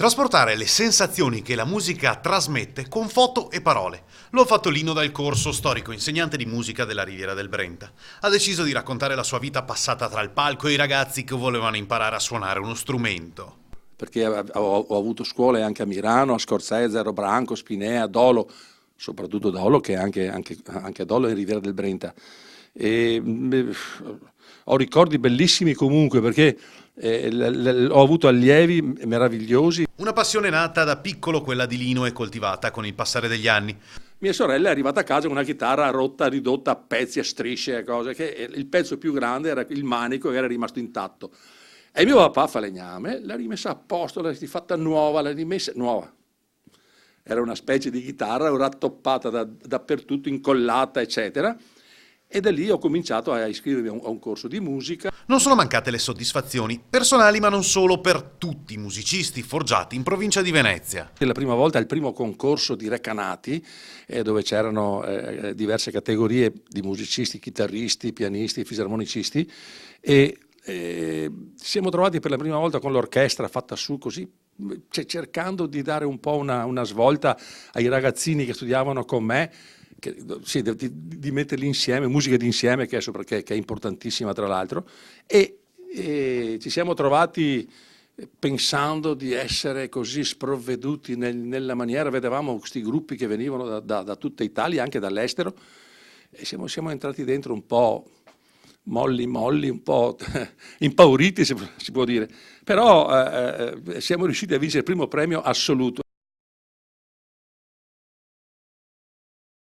Trasportare le sensazioni che la musica trasmette con foto e parole. Lo ha fatto Lino Dal Corso, storico insegnante di musica della Riviera del Brenta. Ha deciso di raccontare la sua vita passata tra il palco e i ragazzi che volevano imparare a suonare uno strumento. Perché ho avuto scuole anche a Milano, a Scorzese, a Branco, Spinea, Dolo, soprattutto Dolo, che è anche Dolo in Riviera del Brenta. Ho ricordi bellissimi comunque perché ho avuto allievi meravigliosi. Una passione nata da piccolo, quella di Lino, e coltivata con il passare degli anni. Mia sorella è arrivata a casa con una chitarra rotta, ridotta a pezzi, a strisce, a cose, che il pezzo più grande era il manico che era rimasto intatto. E mio papà falegname l'ha rimessa a posto, l'ha fatta nuova, l'ha rimessa nuova. Era una specie di chitarra rattoppata dappertutto, incollata, eccetera. E da lì ho cominciato a iscrivermi a un corso di musica. Non sono mancate le soddisfazioni, personali ma non solo, per tutti i musicisti forgiati in provincia di Venezia. La prima volta, il primo concorso di Recanati, dove c'erano diverse categorie di musicisti, chitarristi, pianisti, fisarmonicisti, e ci siamo trovati per la prima volta con l'orchestra fatta su così, cercando di dare un po' una svolta ai ragazzini che studiavano con me, sì, di metterli insieme, musica d'insieme che è importantissima tra l'altro, e ci siamo trovati pensando di essere così sprovveduti nella maniera, vedevamo questi gruppi che venivano da tutta Italia, anche dall'estero, e siamo entrati dentro un po' molli, un po' impauriti si può dire, però siamo riusciti a vincere il primo premio assoluto.